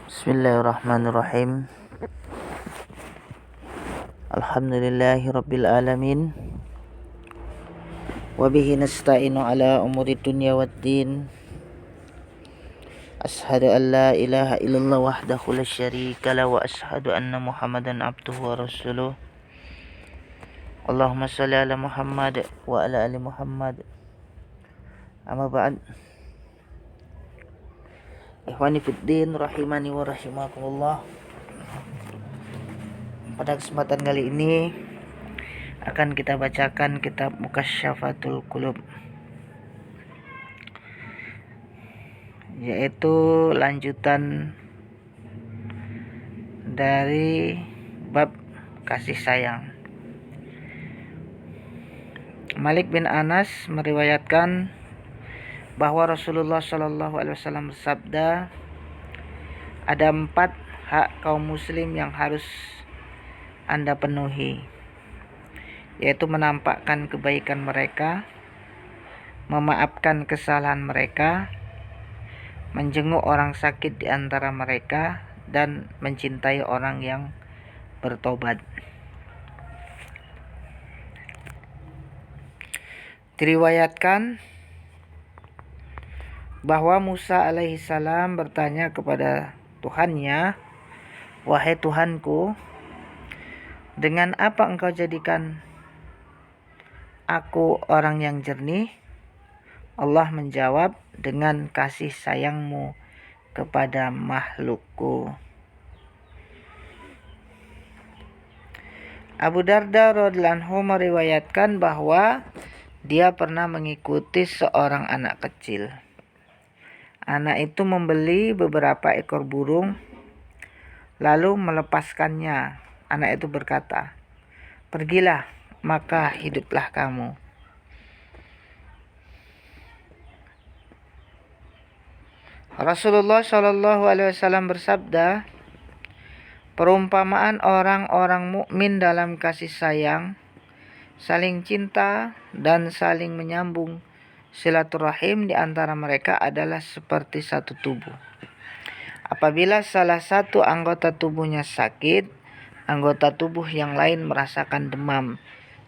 Bismillahirrahmanirrahim. Alhamdulillahi rabbil alamin. Wabihi nasta'inu ala umuri dunya waddin. Ashhadu an la ilaha illallah wahdahu la syarika la wa ashhadu anna Muhammadan abduhu wa rasuluh. Allahumma shalli ala Muhammad wa ala ali Muhammad. Amma ba'd. Ikhwani fiddin rahimani wa rahimakumullah. Pada kesempatan kali ini akan kita bacakan kitab Mukasysyafatul Qulub, yaitu lanjutan dari bab kasih sayang. Malik bin Anas meriwayatkan bahwa Rasulullah SAW bersabda, ada 4 hak kaum muslim yang harus Anda penuhi, yaitu menampakkan kebaikan mereka, memaafkan kesalahan mereka, menjenguk orang sakit di antara mereka, dan mencintai orang yang bertobat. Diriwayatkan bahwa Musa alaihissalam bertanya kepada Tuhannya, "Wahai Tuhanku, dengan apa engkau jadikan aku orang yang jernih?" Allah menjawab, "Dengan kasih sayangmu kepada makhlukku." Abu Darda radhiyallahu anhu meriwayatkan bahwa dia pernah mengikuti seorang anak kecil. Anak itu membeli beberapa ekor burung lalu melepaskannya. Anak itu berkata, "Pergilah, maka hiduplah kamu." Rasulullah SAW bersabda, perumpamaan orang-orang mukmin dalam kasih sayang, saling cinta, dan saling menyambung silaturahim di antara mereka adalah seperti satu tubuh. Apabila salah satu anggota tubuhnya sakit, anggota tubuh yang lain merasakan demam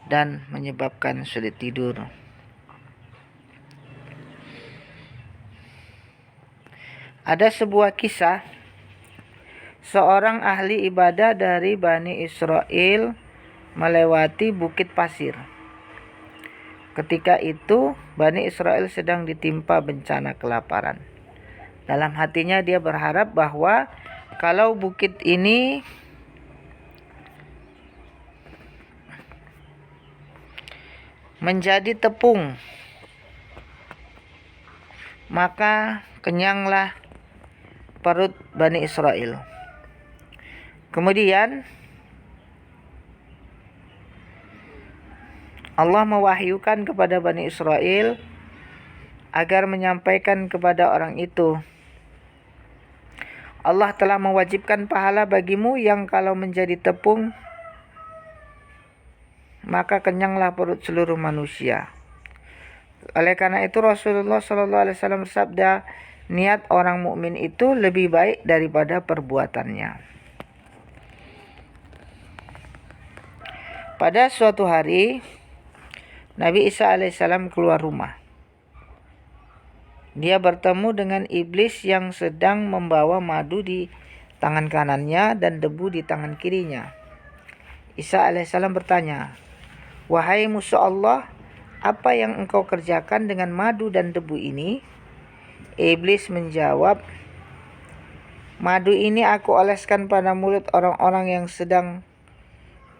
dan menyebabkan sulit tidur. Ada sebuah kisah, seorang ahli ibadah dari Bani Israel melewati bukit pasir. Ketika itu Bani Israel sedang ditimpa bencana kelaparan. Dalam hatinya dia berharap bahwa kalau bukit ini menjadi tepung, maka kenyanglah perut Bani Israel. Kemudian Allah mewahyukan kepada Bani Israel agar menyampaikan kepada orang itu, Allah telah mewajibkan pahala bagimu yang kalau menjadi tepung, maka kenyanglah perut seluruh manusia. Oleh karena itu Rasulullah SAW bersabda, niat orang mukmin itu lebih baik daripada perbuatannya. Pada suatu hari Nabi Isa alaihissalam keluar rumah. Dia bertemu dengan iblis yang sedang membawa madu di tangan kanannya dan debu di tangan kirinya. Isa alaihissalam bertanya, "Wahai musuh Allah, apa yang engkau kerjakan dengan madu dan debu ini?" Iblis menjawab, "Madu ini aku oleskan pada mulut orang-orang yang sedang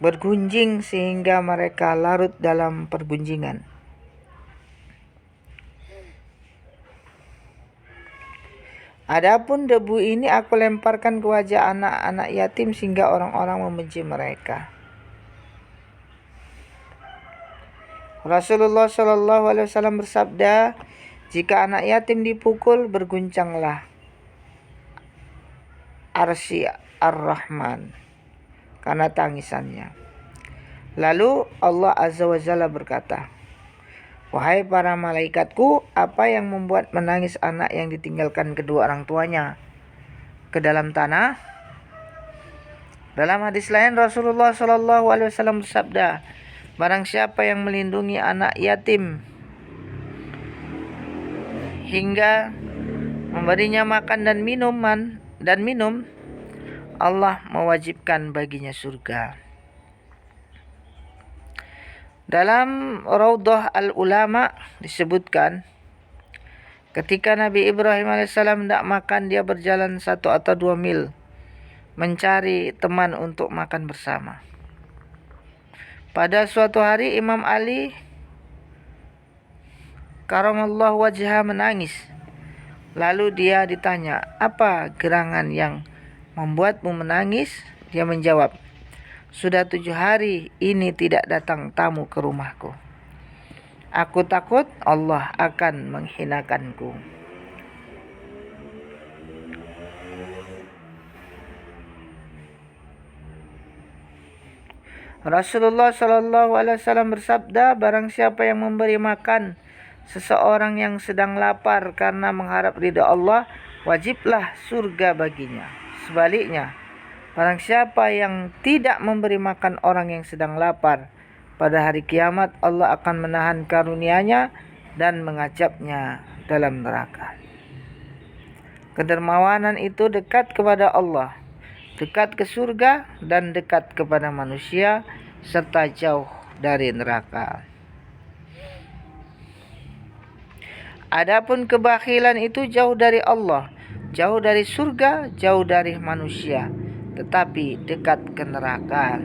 bergunjing sehingga mereka larut dalam pergunjingan. Adapun debu ini aku lemparkan ke wajah anak-anak yatim sehingga orang-orang membenci mereka." Rasulullah SAW bersabda, jika anak yatim dipukul, berguncanglah arsy ar-Rahman karena tangisannya. Lalu Allah Azza wa Jalla berkata, "Wahai para malaikatku, apa yang membuat menangis anak yang ditinggalkan kedua orang tuanya?" ke dalam tanah. Dalam hadis lain Rasulullah SAW bersabda, barang siapa yang melindungi anak yatim hingga memberinya makan dan minum, Allah mewajibkan baginya surga. Dalam Raudhah Al-Ulama disebutkan, ketika Nabi Ibrahim alaihissalam tidak makan, dia berjalan 1 atau 2 mil mencari teman untuk makan bersama. Pada suatu hari Imam Ali karamallahu wajhah menangis. Lalu dia ditanya, apa gerangan yang membuatmu menangis? Dia menjawab, sudah 7 hari ini tidak datang tamu ke rumahku. Aku takut Allah akan menghinakanku. Rasulullah SAW bersabda, barang siapa yang memberi makan seseorang yang sedang lapar karena mengharap ridha Allah, wajiblah surga baginya. Sebaliknya, barang siapa yang tidak memberi makan orang yang sedang lapar, pada hari kiamat Allah akan menahan karunia-Nya dan mengajabnya dalam neraka. Kedermawanan itu dekat kepada Allah, dekat ke surga, dan dekat kepada manusia, serta jauh dari neraka. Adapun kebakhilan itu jauh dari Allah, jauh dari surga, jauh dari manusia, tetapi dekat ke neraka.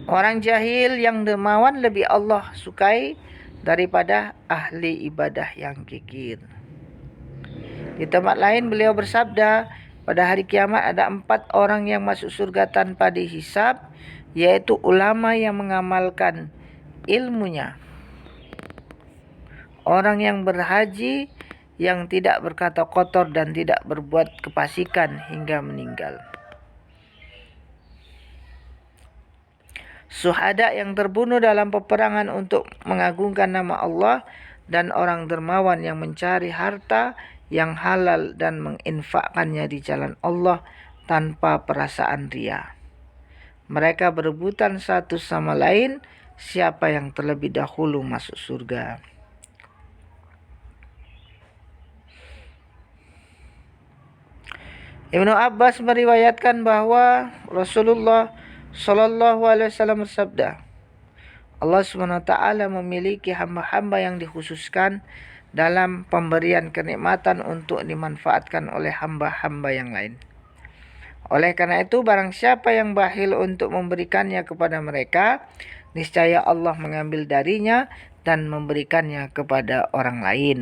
Orang jahil yang dermawan lebih Allah sukai daripada ahli ibadah yang kikir. Di tempat lain beliau bersabda, pada hari kiamat ada 4 orang yang masuk surga tanpa dihisab, yaitu ulama yang mengamalkan ilmunya, orang yang berhaji yang tidak berkata kotor dan tidak berbuat kefasikan hingga meninggal, syuhada yang terbunuh dalam peperangan untuk mengagungkan nama Allah, dan orang dermawan yang mencari harta yang halal dan menginfakkannya di jalan Allah tanpa perasaan riya. Mereka berebutan satu sama lain siapa yang terlebih dahulu masuk surga. Ibnu Abbas meriwayatkan bahwa Rasulullah SAW bersabda, Allah SWT memiliki hamba-hamba yang dikhususkan dalam pemberian kenikmatan untuk dimanfaatkan oleh hamba-hamba yang lain. Oleh karena itu, barang siapa yang bakhil untuk memberikannya kepada mereka, niscaya Allah mengambil darinya dan memberikannya kepada orang lain.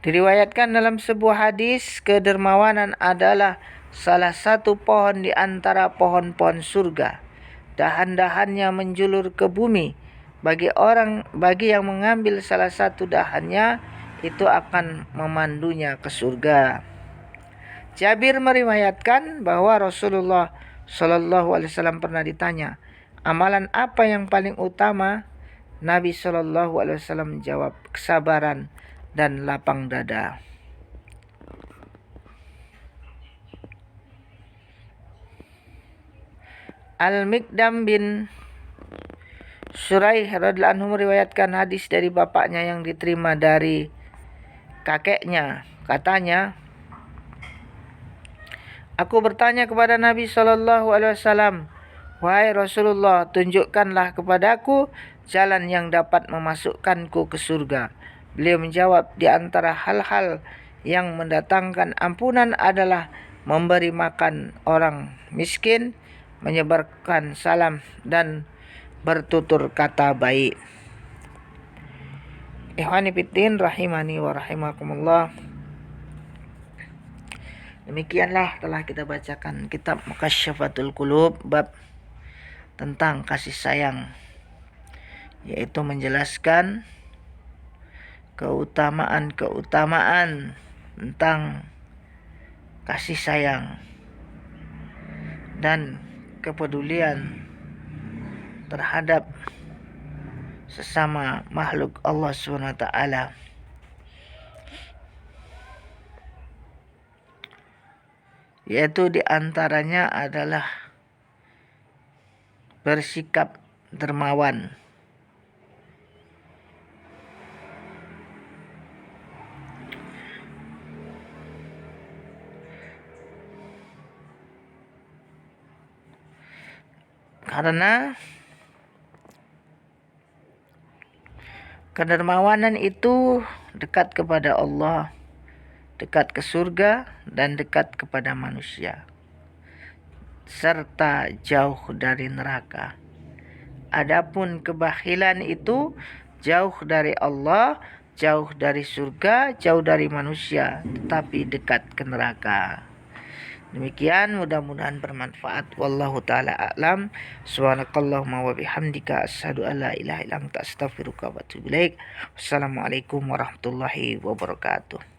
Diriwayatkan dalam sebuah hadis, kedermawanan adalah salah satu pohon di antara pohon-pohon surga. Dahan-dahannya menjulur ke bumi. Bagi yang mengambil salah satu dahannya, itu akan memandunya ke surga. Jabir meriwayatkan bahwa Rasulullah SAW pernah ditanya, amalan apa yang paling utama? Nabi SAW menjawab, kesabaran dan lapang dada. Al-Miqdam bin Suraih radhiyallahu anhu meriwayatkan hadis dari bapaknya yang diterima dari kakeknya. Katanya, aku bertanya kepada Nabi SAW, wahai Rasulullah, tunjukkanlah kepadaku jalan yang dapat memasukkanku ke surga. Beliau menjawab, di antara hal-hal yang mendatangkan ampunan adalah memberi makan orang miskin, menyebarkan salam, dan bertutur kata baik. Ikhwani fiddin rahimani wa rahimakumullah. Demikianlah telah kita bacakan kitab Mukasyyafatul Qulub bab tentang kasih sayang, yaitu menjelaskan keutamaan tentang kasih sayang, dan kepedulian terhadap sesama makhluk Allah SWT. Yaitu diantaranya adalah bersikap dermawan, karena kedermawanan itu dekat kepada Allah, dekat ke surga, dan dekat kepada manusia, serta jauh dari neraka. Adapun kebahilan itu jauh dari Allah, jauh dari surga, jauh dari manusia, tetapi dekat ke neraka. Demikian, mudah-mudahan bermanfaat. Wallahu taala a'lam. Subhanakallahumma wa bihamdika asyhadu an la ilaha illa anta astaghfiruka wa atubu ilaik. Wassalamualaikum warahmatullahi wabarakatuh.